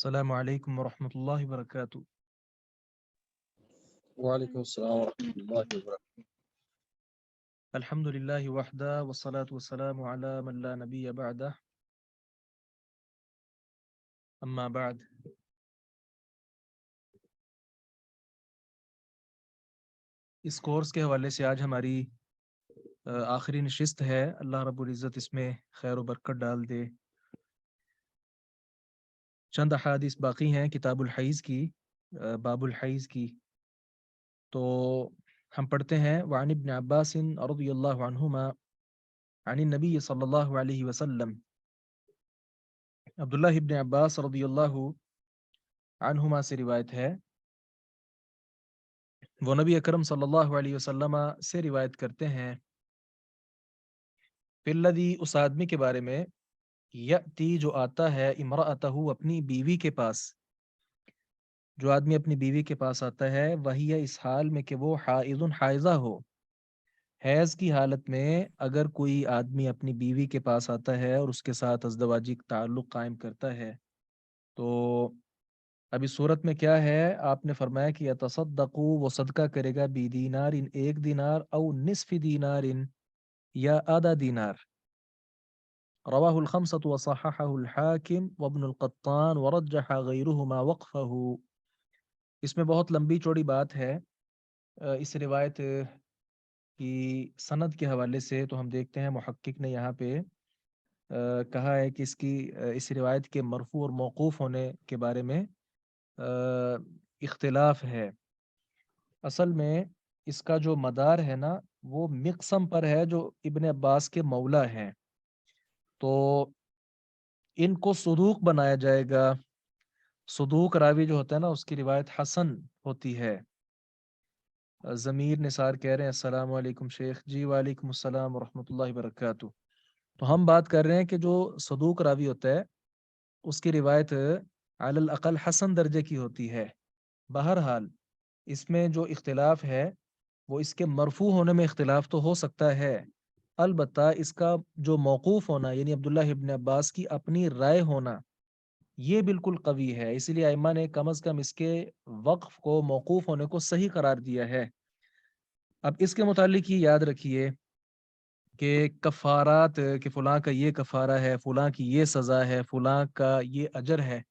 السلام علیکم ورحمۃ اللہ وبرکاتہ۔ وعلیکم السلام ورحمۃ اللہ وبرکاتہ۔ الحمد للہ وحدہ والصلاة والسلام علی من لا نبی بعدہ، اما بعد۔ اس کورس کے حوالے سے آج ہماری آخری نشست ہے۔ اللہ رب العزت اس میں خیر و برکت ڈال دے۔ چند احادیث باقی ہیں کتاب الحیض کی، باب الحیض کی، تو ہم پڑھتے ہیں۔ وعن ابن عباس رضی اللہ عنہما عن النبی صلی اللہ علیہ وسلم، عبداللہ ابن عباس رضی اللہ عنہما سے روایت ہے، وہ نبی اکرم صلی اللہ علیہ وسلم سے روایت کرتے ہیں، فِلَّذِي اس آدمی کے بارے میں، یأتی جو آتا ہے، امرأتہ اپنی بیوی کے پاس، جو آدمی اپنی بیوی کے پاس آتا ہے، وہی اس حال میں کہ وہ حائض حائضہ ہو، حیض کی حالت میں اگر کوئی آدمی اپنی بیوی کے پاس آتا ہے اور اس کے ساتھ ازدواجی تعلق قائم کرتا ہے، تو اب اس صورت میں کیا ہے؟ آپ نے فرمایا کہ یتصدقو، وہ صدقہ کرے گا، بدینار، ایک دینار، او نصف دینار، یا آدھا دینار۔ رواہ الخمسۃ وصححہ الحاکم وابن القطان ورجح غیرہما وقفہ۔ اس میں بہت لمبی چوڑی بات ہے اس روایت کی سند کے حوالے سے، تو ہم دیکھتے ہیں محقق نے یہاں پہ کہا ہے کہ اس روایت کے مرفوع اور موقوف ہونے کے بارے میں اختلاف ہے۔ اصل میں اس کا جو مدار ہے نا، وہ مقسم پر ہے جو ابن عباس کے مولا ہیں، تو ان کو صدوق بنایا جائے گا۔ صدوق راوی جو ہوتا ہے نا، اس کی روایت حسن ہوتی ہے۔ ضمیر نثار کہہ رہے ہیں السلام علیکم شیخ جی، وعلیکم السلام ورحمۃ اللہ وبرکاتہ۔ تو ہم بات کر رہے ہیں کہ جو صدوق راوی ہوتا ہے اس کی روایت علی الاقل حسن درجے کی ہوتی ہے۔ بہرحال اس میں جو اختلاف ہے وہ اس کے مرفوع ہونے میں اختلاف تو ہو سکتا ہے، البتہ اس کا جو موقوف ہونا، یعنی عبداللہ ابن عباس کی اپنی رائے ہونا، یہ بالکل قوی ہے۔ اسی لیے ائمہ نے کم از کم اس کے وقف کو، موقوف ہونے کو صحیح قرار دیا ہے۔ اب اس کے متعلق یہ یاد رکھیے کہ کفارات، کہ فلاں کا یہ کفارہ ہے، فلاں کی یہ سزا ہے، فلاں کا یہ اجر ہے،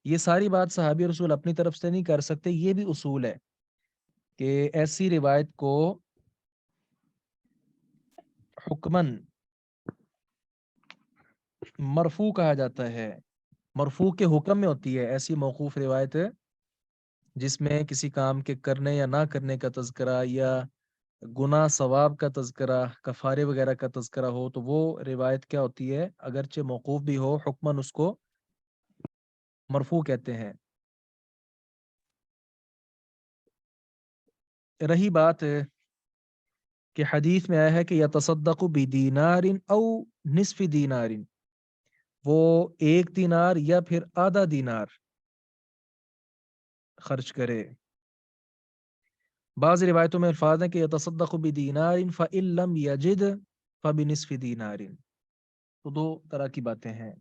یہ ساری بات صحابی رسول اپنی طرف سے نہیں کر سکتے۔ یہ بھی اصول ہے کہ ایسی روایت کو حکمن مرفوع کہا جاتا ہے۔ مرفوع کے حکم میں ہوتی ہے ایسی موقوف روایت جس میں کسی کام کے کرنے یا نہ کرنے کا تذکرہ، یا گناہ ثواب کا تذکرہ، کفارے وغیرہ کا تذکرہ ہو، تو وہ روایت کیا ہوتی ہے؟ اگرچہ موقوف بھی ہو، حکمن اس کو مرفوع کہتے ہیں۔ رہی بات کہ حدیث میں آیا ہے کہ یتصدق بدینار او نصف دینار، وہ ایک دینار یا پھر آدھا دینار خرچ کرے۔ بعض روایتوں میں الفاظ ہیں کہ یتصدق بدینار فإن لم یجد فبنصف دینار۔ تو دو طرح کی باتیں ہیں۔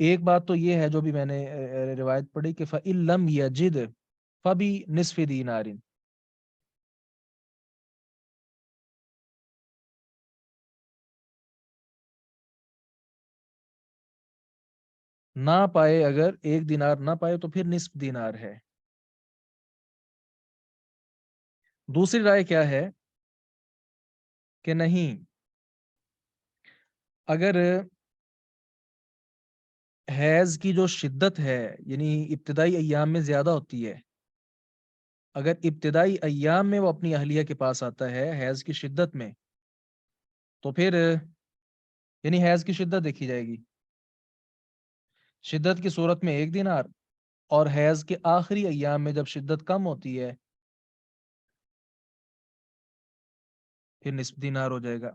ایک بات تو یہ ہے جو بھی میں نے روایت پڑھی کہ فإن لم یجد فبنصف دینار، نہ پائے، اگر ایک دینار نہ پائے تو پھر نصف دینار ہے۔ دوسری رائے کیا ہے کہ نہیں، اگر حیض کی جو شدت ہے، یعنی ابتدائی ایام میں زیادہ ہوتی ہے، اگر ابتدائی ایام میں وہ اپنی اہلیہ کے پاس آتا ہے حیض کی شدت میں، تو پھر یعنی حیض کی شدت دیکھی جائے گی، شدت کی صورت میں ایک دینار، اور حیض کے آخری ایام میں جب شدت کم ہوتی ہے پھر نصف دینار ہو جائے گا۔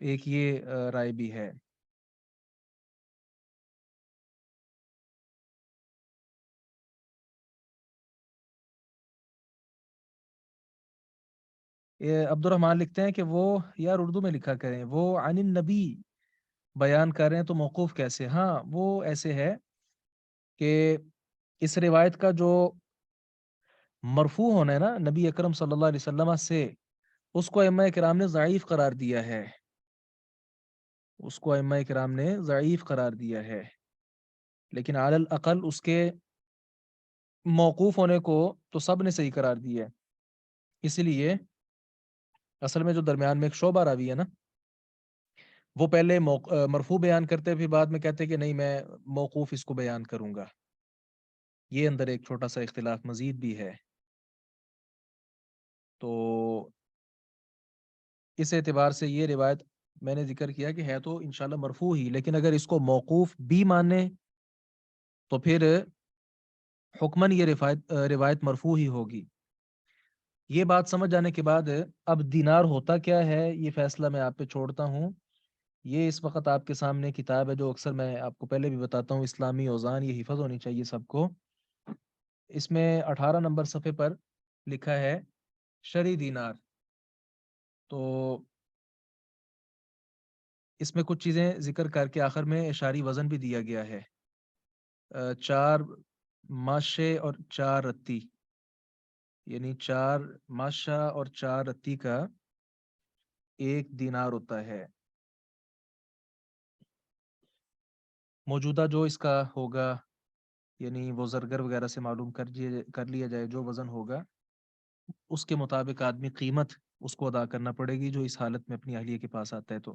ایک یہ رائے بھی ہے۔ عبد الرحمن لکھتے ہیں کہ وہ، یار اردو میں لکھا کریں، وہ عن النبی بیان کر رہے ہیں تو موقوف کیسے؟ ہاں وہ ایسے ہے کہ اس روایت کا جو مرفوع ہونا ہے نا نبی اکرم صلی اللہ علیہ وسلم سے، اس کو ائمہ کرام نے ضعیف قرار دیا ہے، اس کو ائمہ کرام نے ضعیف قرار دیا ہے، لیکن علی الاقل اس کے موقوف ہونے کو تو سب نے صحیح قرار دیا ہے۔ اس لیے اصل میں جو درمیان میں ایک شعبہ راوی ہے نا، وہ پہلے مرفوع بیان کرتے پھر بعد میں کہتے کہ نہیں میں موقوف اس کو بیان کروں گا۔ یہ اندر ایک چھوٹا سا اختلاف مزید بھی ہے۔ تو اس اعتبار سے یہ روایت میں نے ذکر کیا کہ ہے تو انشاءاللہ مرفوع ہی، لیکن اگر اس کو موقوف بھی مانے تو پھر حکماً یہ روایت مرفوع ہی ہوگی۔ یہ بات سمجھ جانے کے بعد اب دینار ہوتا کیا ہے یہ فیصلہ میں آپ پہ چھوڑتا ہوں۔ یہ اس وقت آپ کے سامنے کتاب ہے جو اکثر میں آپ کو پہلے بھی بتاتا ہوں، اسلامی اوزان، یہ حفظ ہونی چاہیے سب کو۔ اس میں 18 نمبر صفحے پر لکھا ہے شرعی دینار۔ تو اس میں کچھ چیزیں ذکر کر کے آخر میں اشاری وزن بھی دیا گیا ہے، 4 ماشے اور 4 رتی، یعنی 4 ماشا اور 4 رتی کا 1 دینار ہوتا ہے۔ موجودہ جو اس کا ہوگا، یعنی وہ زرگر وغیرہ سے معلوم کر لیا جائے، جو وزن ہوگا اس کے مطابق آدمی قیمت اس کو ادا کرنا پڑے گی جو اس حالت میں اپنی اہلیہ کے پاس آتا ہے۔ تو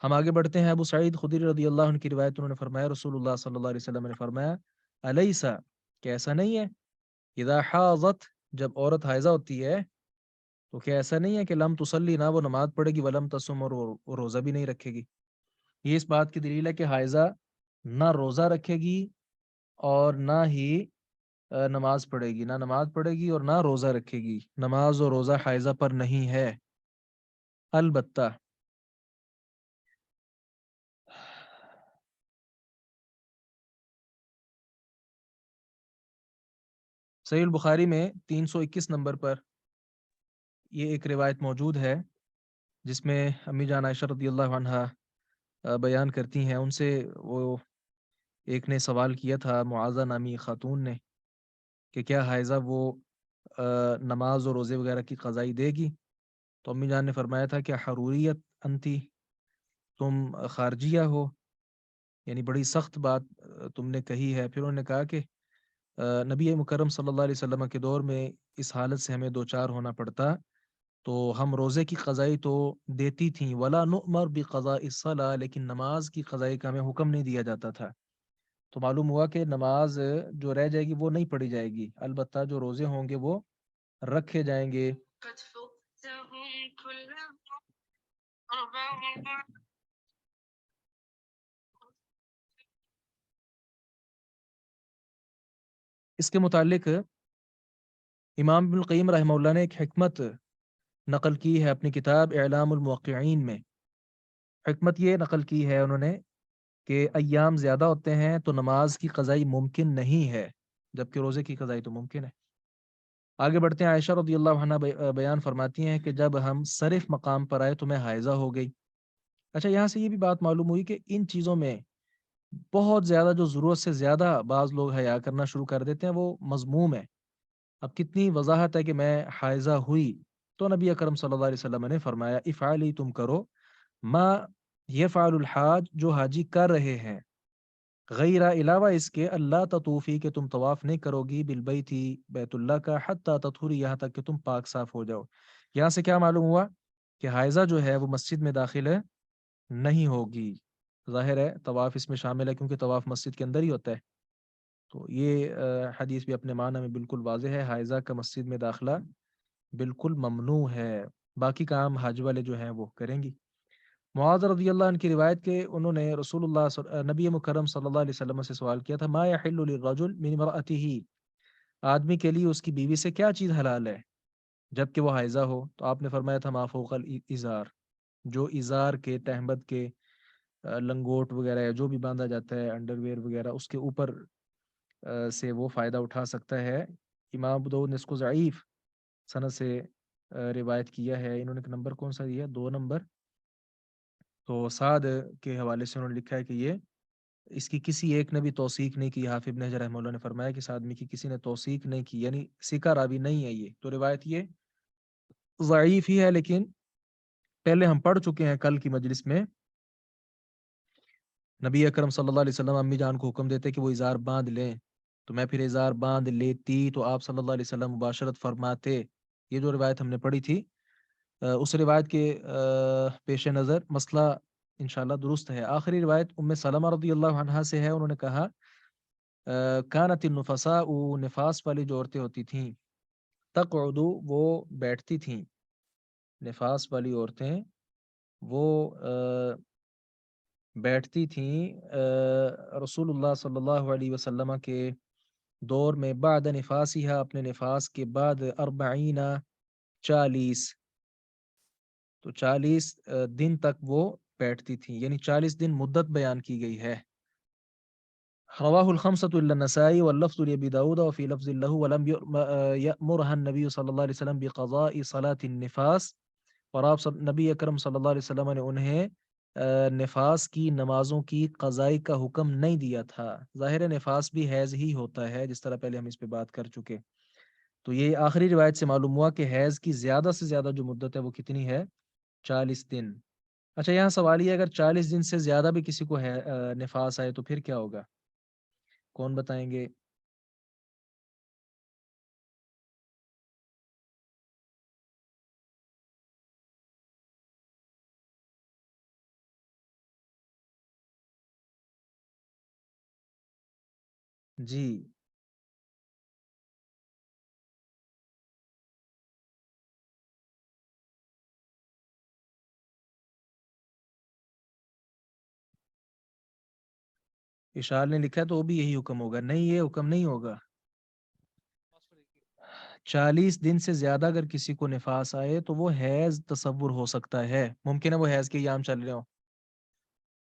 ہم آگے بڑھتے ہیں۔ ابو سعید خدری رضی اللہ عنہ کی روایت، انہوں نے فرمایا رسول اللہ صلی اللہ علیہ وسلم نے فرمایا الیسا، کہ ایسا نہیں ہے، اذا حاضت، جب عورت حائضہ ہوتی ہے تو کیا ایسا نہیں ہے کہ لم تصلی، نہ وہ نماز پڑھے گی، ولم تصم، اور وہ روزہ بھی نہیں رکھے گی۔ یہ اس بات کی دلیل ہے کہ حائضہ نہ روزہ رکھے گی اور نہ ہی نماز پڑھے گی، نہ نماز پڑھے گی اور نہ روزہ رکھے گی۔ نماز اور روزہ حائضہ پر نہیں ہے۔ البتہ صحیح البخاری میں 321 نمبر پر یہ ایک روایت موجود ہے جس میں امی جان عائشہ رضی اللہ عنہا بیان کرتی ہیں، ان سے وہ ایک نے سوال کیا تھا، معاذہ نامی خاتون نے، کہ کیا حائضہ وہ نماز اور روزے وغیرہ کی قضائی دے گی؟ تو امی جان نے فرمایا تھا کہ حروریت انتی، تم خارجیہ ہو، یعنی بڑی سخت بات تم نے کہی ہے۔ پھر انہوں نے کہا کہ نبی مکرم صلی اللہ علیہ وسلم کے دور میں اس حالت سے ہمیں دوچار ہونا پڑتا تو ہم روزے کی قضائی تو دیتی تھیں، ولا نؤمر بقضاء الصلاۃ، لیکن نماز کی قضائی کا ہمیں حکم نہیں دیا جاتا تھا۔ تو معلوم ہوا کہ نماز جو رہ جائے گی وہ نہیں پڑھی جائے گی، البتہ جو روزے ہوں گے وہ رکھے جائیں گے۔ اس کے متعلق امام ابن القیم رحمہ اللہ نے ایک حکمت نقل کی ہے اپنی کتاب اعلام الموقعین میں۔ حکمت یہ نقل کی ہے انہوں نے کہ ایام زیادہ ہوتے ہیں تو نماز کی قضائی ممکن نہیں ہے، جبکہ روزے کی قضائی تو ممکن ہے۔ آگے بڑھتے ہیں۔ عائشہ رضی اللہ عنہ بیان فرماتی ہیں کہ جب ہم صرف مقام پر آئے تو میں حائضہ ہو گئی۔ اچھا، یہاں سے یہ بھی بات معلوم ہوئی کہ ان چیزوں میں بہت زیادہ، جو ضرورت سے زیادہ بعض لوگ حیا کرنا شروع کر دیتے ہیں، وہ مذموم ہے۔ اب کتنی وضاحت ہے کہ میں حائضہ ہوئی تو نبی اکرم صلی اللہ علیہ وسلم نے فرمایا افعلی، تم کرو، ما یفعل الحاج، جو حاجی کر رہے ہیں، غیر علاوہ اس کے، اللہ تطوفی، کہ تم طواف نہیں کرو گی، بالبیت، بیت اللہ کا، حتی تطہری، یہاں تک کہ تم پاک صاف ہو جاؤ۔ یہاں سے کیا معلوم ہوا کہ حائضہ جو ہے وہ مسجد میں داخل نہیں ہوگی۔ ظاہر ہے طواف اس میں شامل ہے کیونکہ طواف مسجد کے اندر ہی ہوتا ہے۔ تو یہ حدیث بھی اپنے معنی میں بالکل واضح ہے، حائضہ کا مسجد میں داخلہ بالکل ممنوع ہے، باقی کام حج والے جو ہیں وہ کریں گی۔ معاذ رضی اللہ عنہ کی روایت کے انہوں نے رسول اللہ نبی مکرم صلی اللہ علیہ وسلم سے سوال کیا تھا، ما یحل للرجل من امرأته، آدمی کے لیے اس کی بیوی سے کیا چیز حلال ہے جبکہ وہ حائضہ ہو؟ تو آپ نے فرمایا تھا ما فوق الازار، جو ازار کے، تہمت کے، لنگوٹ وغیرہ ہے جو بھی باندھا جاتا ہے، انڈر ویئر وغیرہ، اس کے اوپر سے وہ فائدہ اٹھا سکتا ہے۔ امام ابو داؤد نے اس کو ضعیف سند سے روایت کیا ہے۔ انہوں نے نمبر کون سا دیا؟ 2 نمبر۔ تو سعد کے حوالے سے انہوں نے لکھا ہے کہ یہ اس کی کسی ایک نے بھی توثیق نہیں کی. حافظ ابن حجر رحمہ اللہ نے فرمایا کہ سعد میں کی کسی نے توثیق نہیں کی، یعنی سکا راوی نہیں ہے یہ. تو روایت یہ ضعیف ہی ہے، لیکن پہلے ہم پڑھ چکے ہیں کل کی مجلس میں. نبی اکرم صلی اللہ علیہ وسلم امی جان کو حکم دیتے کہ وہ ازار باندھ لیں، تو میں پھر ازار باندھ لیتی تو آپ صلی اللہ علیہ وسلم مباشرت فرماتے. یہ جو روایت ہم نے پڑھی تھی، اس روایت کے پیش نظر مسئلہ انشاءاللہ درست ہے. آخری روایت ام سلمہ رضی اللہ عنہا سے ہے. انہوں نے کہا کانت النفساء، نفاس والی جو عورتیں ہوتی تھیں، تقعد، وہ بیٹھتی تھیں. نفاس والی عورتیں وہ بیٹھتی تھیں رسول اللہ صلی اللہ علیہ وسلم کے دور میں، بعد نفاسها، اپنے نفاس کے بعد، 40، 40، تو 40 دن تک وہ بیٹھتی تھیں، یعنی 40 دن مدت بیان کی گئی ہے. رواہ الخمسۃ الا النسائی واللفظ لابی داؤد وفی لفظ له ولم یأمرها النبی صلی اللہ علیہ وسلم بقضاء صلاة النفاس، اور آپ نبی اکرم صلی اللہ علیہ وسلم نے انہیں نفاس کی نمازوں کی قضائی کا حکم نہیں دیا تھا. ظاہر نفاس بھی حیض ہی ہوتا ہے، جس طرح پہلے ہم اس پہ بات کر چکے. تو یہ آخری روایت سے معلوم ہوا کہ حیض کی زیادہ سے زیادہ جو مدت ہے وہ کتنی ہے؟ 40 دن. اچھا، یہاں سوال یہ، اگر 40 دن سے زیادہ بھی کسی کو نفاس آئے تو پھر کیا ہوگا؟ کون بتائیں گے؟ جی، اشار نے لکھا ہے تو وہ بھی یہی حکم ہوگا. نہیں، یہ حکم نہیں ہوگا. 40 دن سے زیادہ اگر کسی کو نفاس آئے تو وہ حیض تصور ہو سکتا ہے. ممکن ہے وہ حیض کے ایام چل رہے ہوں،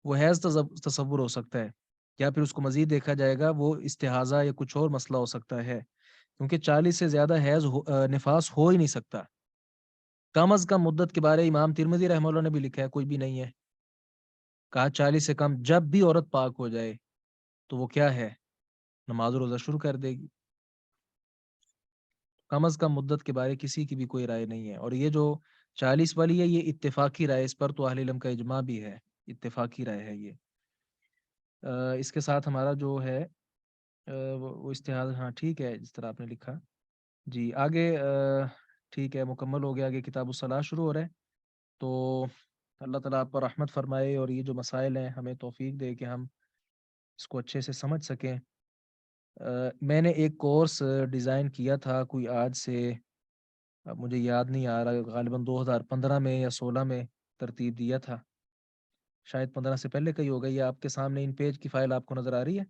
وہ حیض تصور ہو سکتا ہے، یا پھر اس کو مزید دیکھا جائے گا وہ استحاضہ یا کچھ اور مسئلہ ہو سکتا ہے، کیونکہ 40 سے زیادہ نفاس ہو ہی نہیں سکتا. کم از کم مدت کے بارے امام ترمذی رحمہ اللہ نے بھی لکھا ہے، کوئی بھی نہیں ہے. کہا 40 سے کم جب بھی عورت پاک ہو جائے تو وہ کیا ہے؟ نماز و روزہ شروع کر دے گی. کم از کم مدت کے بارے کسی کی بھی کوئی رائے نہیں ہے. اور یہ جو 40 والی ہے یہ اتفاقی رائے، اس پر تو اہل علم کا اجماع بھی ہے، اتفاقی رائے ہے یہ. اس کے ساتھ ہمارا جو ہے وہ استحاضہ، ہاں ٹھیک ہے جس طرح آپ نے لکھا. جی آگے ٹھیک ہے، مکمل ہو گیا. آگے کتاب الصلاۃ شروع ہو رہا ہے. تو اللہ تعالیٰ آپ پر رحمت فرمائے اور یہ جو مسائل ہیں ہمیں توفیق دے کہ ہم اس کو اچھے سے سمجھ سکیں. میں نے ایک کورس ڈیزائن کیا تھا کوئی آج سے، اب مجھے یاد نہیں آ رہا، غالباً 2015 میں یا 16 میں ترتیب دیا تھا، شاید 15 سے پہلے کا ہی ہوگا. یہ آپ کے سامنے ان پیج کی فائل آپ کو نظر آ رہی ہے؟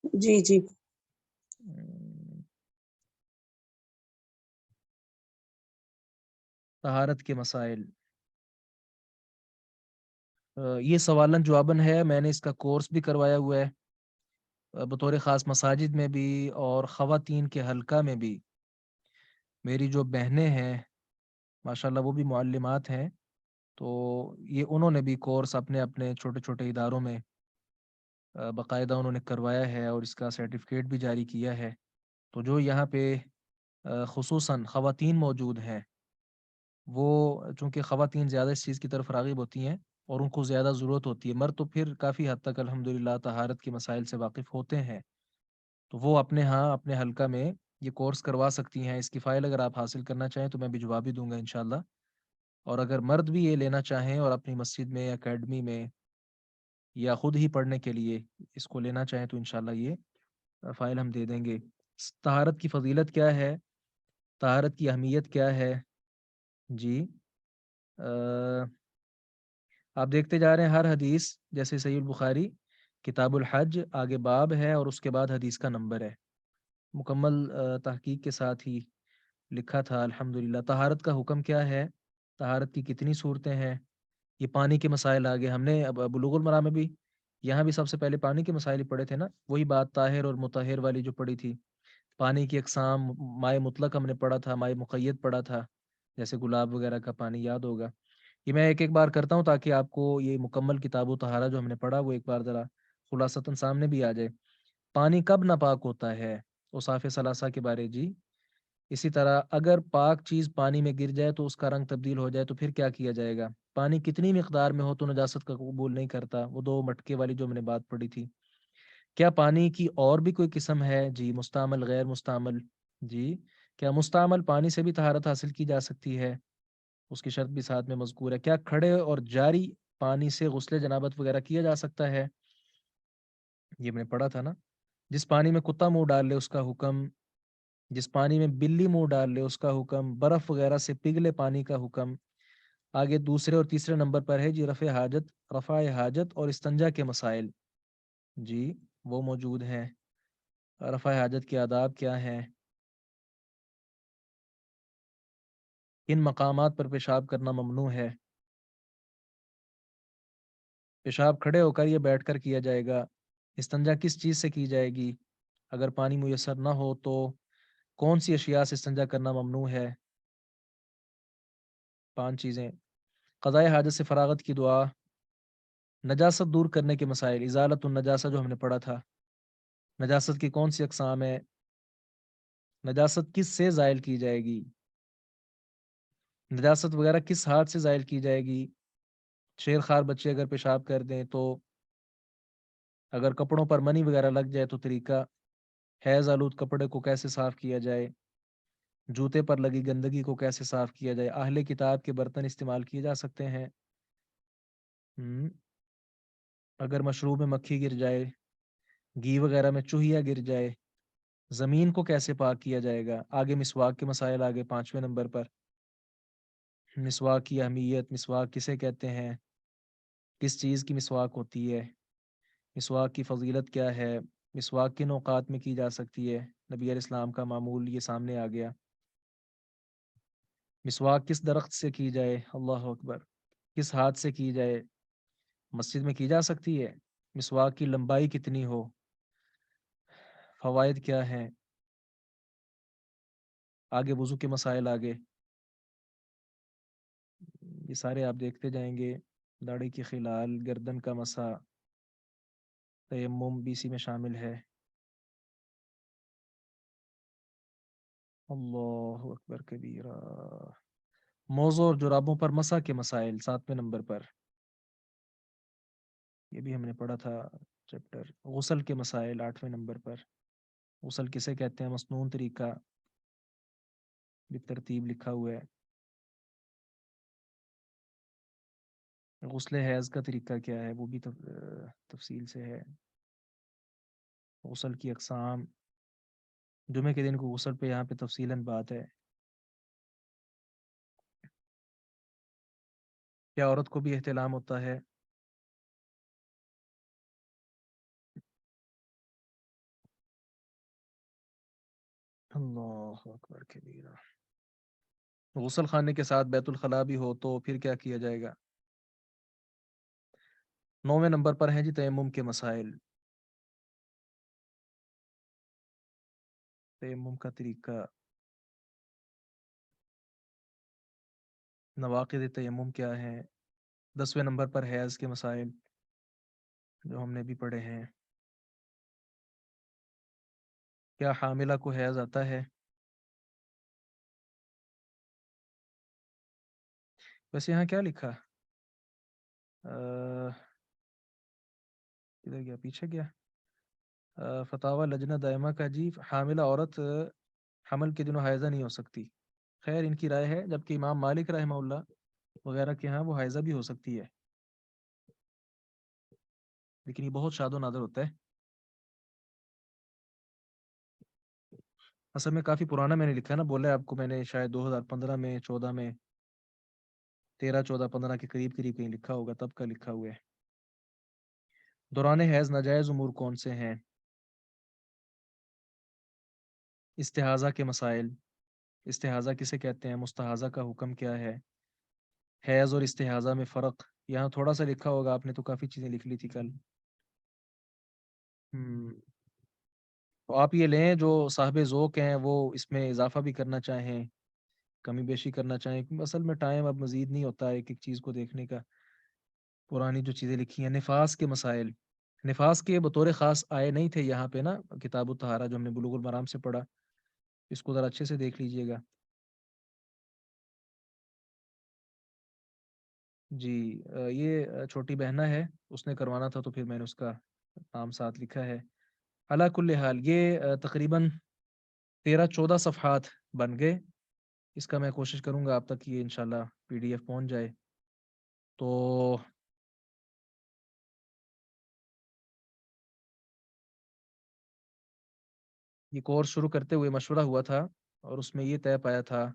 جی جی. طہارت کے مسائل، یہ سوالن جواباً ہے. میں نے اس کا کورس بھی کروایا ہوا ہے بطور خاص مساجد میں بھی اور خواتین کے حلقہ میں بھی. میری جو بہنیں ہیں ماشاءاللہ وہ بھی معلمات ہیں، تو یہ انہوں نے بھی کورس اپنے اپنے چھوٹے چھوٹے اداروں میں باقاعدہ انہوں نے کروایا ہے اور اس کا سرٹیفکیٹ بھی جاری کیا ہے. تو جو یہاں پہ خصوصاً خواتین موجود ہیں، وہ چونکہ خواتین زیادہ اس چیز کی طرف راغب ہوتی ہیں اور ان کو زیادہ ضرورت ہوتی ہے. مرد تو پھر کافی حد تک الحمدللہ طہارت کے مسائل سے واقف ہوتے ہیں، تو وہ اپنے ہاں اپنے حلقہ میں یہ کورس کروا سکتی ہیں. اس کی فائل اگر آپ حاصل کرنا چاہیں تو میں بھجوا بھی دوں گا انشاءاللہ. اور اگر مرد بھی یہ لینا چاہیں اور اپنی مسجد میں، اکیڈمی میں یا خود ہی پڑھنے کے لیے اس کو لینا چاہیں تو انشاءاللہ یہ فائل ہم دے دیں گے. طہارت کی فضیلت کیا ہے؟ طہارت کی اہمیت کیا ہے؟ جی آپ دیکھتے جا رہے ہیں ہر حدیث، جیسے صحیح البخاری کتاب الحج آگے باب ہے اور اس کے بعد حدیث کا نمبر ہے، مکمل تحقیق کے ساتھ ہی لکھا تھا الحمدللہ. طہارت کا حکم کیا ہے؟ طہارت کی کتنی صورتیں ہیں؟ یہ پانی کے مسائل آگے ہم نے اب بلوغ المرام میں بھی، یہاں بھی سب سے پہلے پانی کے مسائل ہی پڑھے تھے نا. وہی بات طاہر اور مطہر والی جو پڑھی تھی. پانی کی اقسام، مائع مطلق ہم نے پڑھا تھا، مائع مقید پڑھا تھا. جیسے گلاب وغیرہ کا پانی یاد ہوگا. یہ میں ایک ایک بار کرتا ہوں تاکہ آپ کو یہ مکمل کتاب و طہارہ جو ہم نے پڑھا وہ ایک بار ذرا خلاصتاً سامنے بھی آ جائے. پانی کب ناپاک ہوتا ہے؟ اوصاف ثلاثہ کے بارے جی. اسی طرح اگر پاک چیز پانی میں گر جائے تو اس کا رنگ تبدیل ہو جائے تو پھر کیا کیا جائے گا؟ پانی کتنی مقدار میں ہو تو نجاست کا قبول نہیں کرتا؟ وہ 2 مٹکے والی جو میں نے بات پڑھی تھی. کیا پانی کی اور بھی کوئی قسم ہے؟ جی. مستعمل، غیر مستعمل. جی. کیا مستعمل پانی سے بھی طہارت حاصل کی جا سکتی ہے؟ اس کی شرط بھی ساتھ میں مذکور ہے. کیا کھڑے اور جاری پانی سے غسل جنابت وغیرہ کیا جا سکتا ہے؟ یہ میں نے پڑھا تھا نا. جس پانی میں کتا منہ ڈال لے اس کا حکم، جس پانی میں بلی منہ ڈال لے اس کا حکم، برف وغیرہ سے پگھلے پانی کا حکم. آگے دوسرے اور تیسرے نمبر پر ہے جی رفع حاجت اور استنجا کے مسائل. جی وہ موجود ہیں. رفع حاجت کے آداب کیا ہیں؟ کن مقامات پر پیشاب کرنا ممنوع ہے؟ پیشاب کھڑے ہو کر یا بیٹھ کر کیا جائے گا؟ استنجا کس چیز سے کی جائے گی؟ اگر پانی میسر نہ ہو تو کون سی اشیاء سے استنجا کرنا ممنوع ہے؟ 5 چیزیں. قضاء حاجت سے فراغت کی دعا. نجاست دور کرنے کے مسائل. ازالت النجاسہ جو ہم نے پڑھا تھا. نجاست کی کون سی اقسام ہے؟ نجاست کس سے زائل کی جائے گی؟ نجاست وغیرہ کس ہاتھ سے زائل کی جائے گی؟ شیر خوار بچے اگر پیشاب کر دیں تو، اگر کپڑوں پر منی وغیرہ لگ جائے تو طریقہ. حیض آلود کپڑے کو کیسے صاف کیا جائے؟ جوتے پر لگی گندگی کو کیسے صاف کیا جائے؟ اہل کتاب کے برتن استعمال کیے جا سکتے ہیں؟ اگر مشروب میں مکھی گر جائے، گھی وغیرہ میں چوہیا گر جائے، زمین کو کیسے پاک کیا جائے گا؟ آگے مسواک کے مسائل آگے 5ویں نمبر پر. مسواک کی اہمیت، مسواک کسے کہتے ہیں، کس چیز کی مسواک ہوتی ہے، مسواک کی فضیلت کیا ہے، مسواک کن اوقات میں کی جا سکتی ہے، نبی علیہ السلام کا معمول یہ سامنے آ گیا. مسواک کس درخت سے کی جائے؟ اللہ اکبر. کس ہاتھ سے کی جائے؟ مسجد میں کی جا سکتی ہے. مسواک کی لمبائی کتنی ہو؟ فوائد کیا ہیں؟ آگے وضو کے مسائل آگے. یہ سارے آپ دیکھتے جائیں گے. داڑھی کی خلال، گردن کا مسح، تیمم بھی اسی میں شامل ہے. اللہ اکبر کبیرہ. موزوں اور جرابوں پر مسح کے مسائل 7ویں نمبر پر. یہ بھی ہم نے پڑھا تھا چیپٹر. غسل کے مسائل 8ویں نمبر پر. غسل کسے کہتے ہیں؟ مسنون طریقہ بھی ترتیب لکھا ہوا ہے. غسل حیض کا طریقہ کیا ہے وہ بھی تفصیل سے ہے. غسل کی اقسام. جمعے کے دن کو غسل پہ یہاں پہ تفصیلاً بات ہے. کیا عورت کو بھی احتلام ہوتا ہے؟ اللہ اکبر کبیرہ. غسل خانے کے ساتھ بیت الخلاء بھی ہو تو پھر کیا کیا جائے گا؟ 9ویں نمبر پر ہیں جی تیمم کے مسائل. تیمم کا طریقہ. نواقض تیمم کیا ہیں؟ 10ویں نمبر پر حیض کے مسائل جو ہم نے بھی پڑھے ہیں. کیا حاملہ کو حیض آتا ہے؟ ویسے یہاں کیا لکھا؟ کدھر گیا؟ پیچھے گیا. فتاوی لجنہ دائمہ کا جی حاملہ عورت حمل کے دنوں حائضہ نہیں ہو سکتی. خیر ان کی رائے ہے، جبکہ امام مالک رحمہ اللہ وغیرہ کے ہاں وہ حائضہ بھی ہو سکتی ہے، لیکن یہ بہت شاد و نادر ہوتا ہے. اصل میں کافی پرانا میں نے لکھا ہے نا، بولا ہے آپ کو میں نے شاید 2015 میں 14 میں 13 14 15 کے قریب قریب کہیں لکھا ہوگا، تب کا لکھا ہوا ہے. دوران حیض ناجائز امور کون سے ہیں؟ استحاضہ کے مسائل. استحاضہ کسے کہتے ہیں؟ مستحاضہ کا حکم کیا ہے؟ حیض اور استحاضہ میں فرق. یہاں تھوڑا سا لکھا ہوگا، آپ نے تو کافی چیزیں لکھ لی تھی کل. تو آپ یہ لیں جو صاحب ذوق ہیں وہ اس میں اضافہ بھی کرنا چاہیں کمی بیشی کرنا چاہیں، کیونکہ اصل میں ٹائم اب مزید نہیں ہوتا ہے ایک ایک چیز کو دیکھنے کا. پرانی جو چیزیں لکھی ہیں، نفاس کے مسائل، نفاس کے بطور خاص آئے نہیں تھے یہاں پہ نا، کتاب الطہارہ جو ہم نے بلوغ المرام سے پڑھا، اس کو ذرا اچھے سے دیکھ لیجئے گا. جی یہ چھوٹی بہنہ ہے، اس نے کروانا تھا تو پھر میں نے اس کا نام ساتھ لکھا ہے. علا کل حال یہ تقریباً 13-14 صفحات بن گئے. اس کا میں کوشش کروں گا آپ تک یہ انشاءاللہ PDF پہنچ جائے. تو یہ کورس شروع کرتے ہوئے مشورہ ہوا تھا اور اس میں یہ طے پایا تھا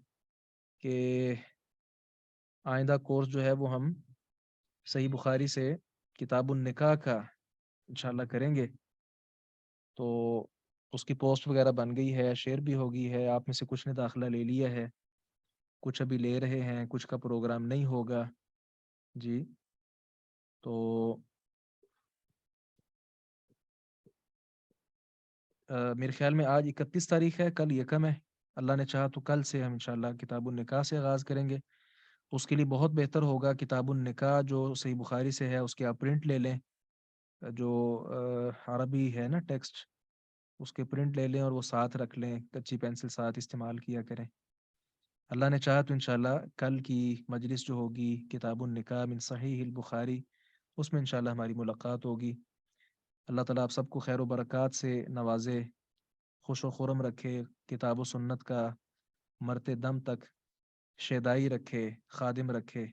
کہ آئندہ کورس جو ہے وہ ہم صحیح بخاری سے کتاب النکاح کا انشاءاللہ کریں گے. تو اس کی پوسٹ وغیرہ بن گئی ہے، شیئر بھی ہو گئی ہے. آپ میں سے کچھ نے داخلہ لے لیا ہے، کچھ ابھی لے رہے ہیں، کچھ کا پروگرام نہیں ہوگا. جی تو میرے خیال میں آج 31 تاریخ ہے، کل یکم ہے. اللہ نے چاہا تو کل سے ہم انشاءاللہ کتاب النکاح سے آغاز کریں گے. اس کے لیے بہت بہتر ہوگا کتاب النکاح جو صحیح بخاری سے ہے اس کے آپ پرنٹ لے لیں، جو عربی ہے نا ٹیکسٹ، اس کے پرنٹ لے لیں اور وہ ساتھ رکھ لیں، کچی پینسل ساتھ استعمال کیا کریں. اللہ نے چاہا تو انشاءاللہ کل کی مجلس جو ہوگی کتاب النکاح من صحیح البخاری، اس میں انشاءاللہ ہماری ملاقات ہوگی. اللہ تعالیٰ آپ سب کو خیر و برکات سے نوازے، خوش و خرم رکھے، کتاب و سنت کا مرتے دم تک شیدائی رکھے، خادم رکھے.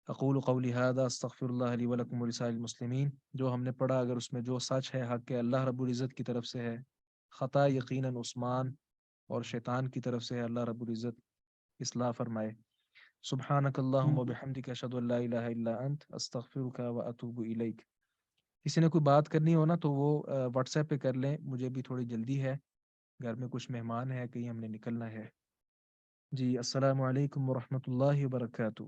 اقول قولی هذا استغفر اللہ لی ولکم ولسائر المسلمین. جو ہم نے پڑھا اگر اس میں جو سچ ہے حق کے اللہ رب العزت کی طرف سے ہے، خطا یقیناً عثمان اور شیطان کی طرف سے ہے، اللہ رب العزت اصلاح فرمائے. سبحانک اللہم وبحمدک اشہد ان لا الہ الا انت استغفرک واتوب الیک. کسی نے کوئی بات کرنی ہو نا تو وہ واٹس ایپ پہ کر لیں، مجھے بھی تھوڑی جلدی ہے، گھر میں کچھ مہمان ہیں، کہیں ہم نے نکلنا ہے. جی السلام علیکم ورحمۃ اللہ وبرکاتہ.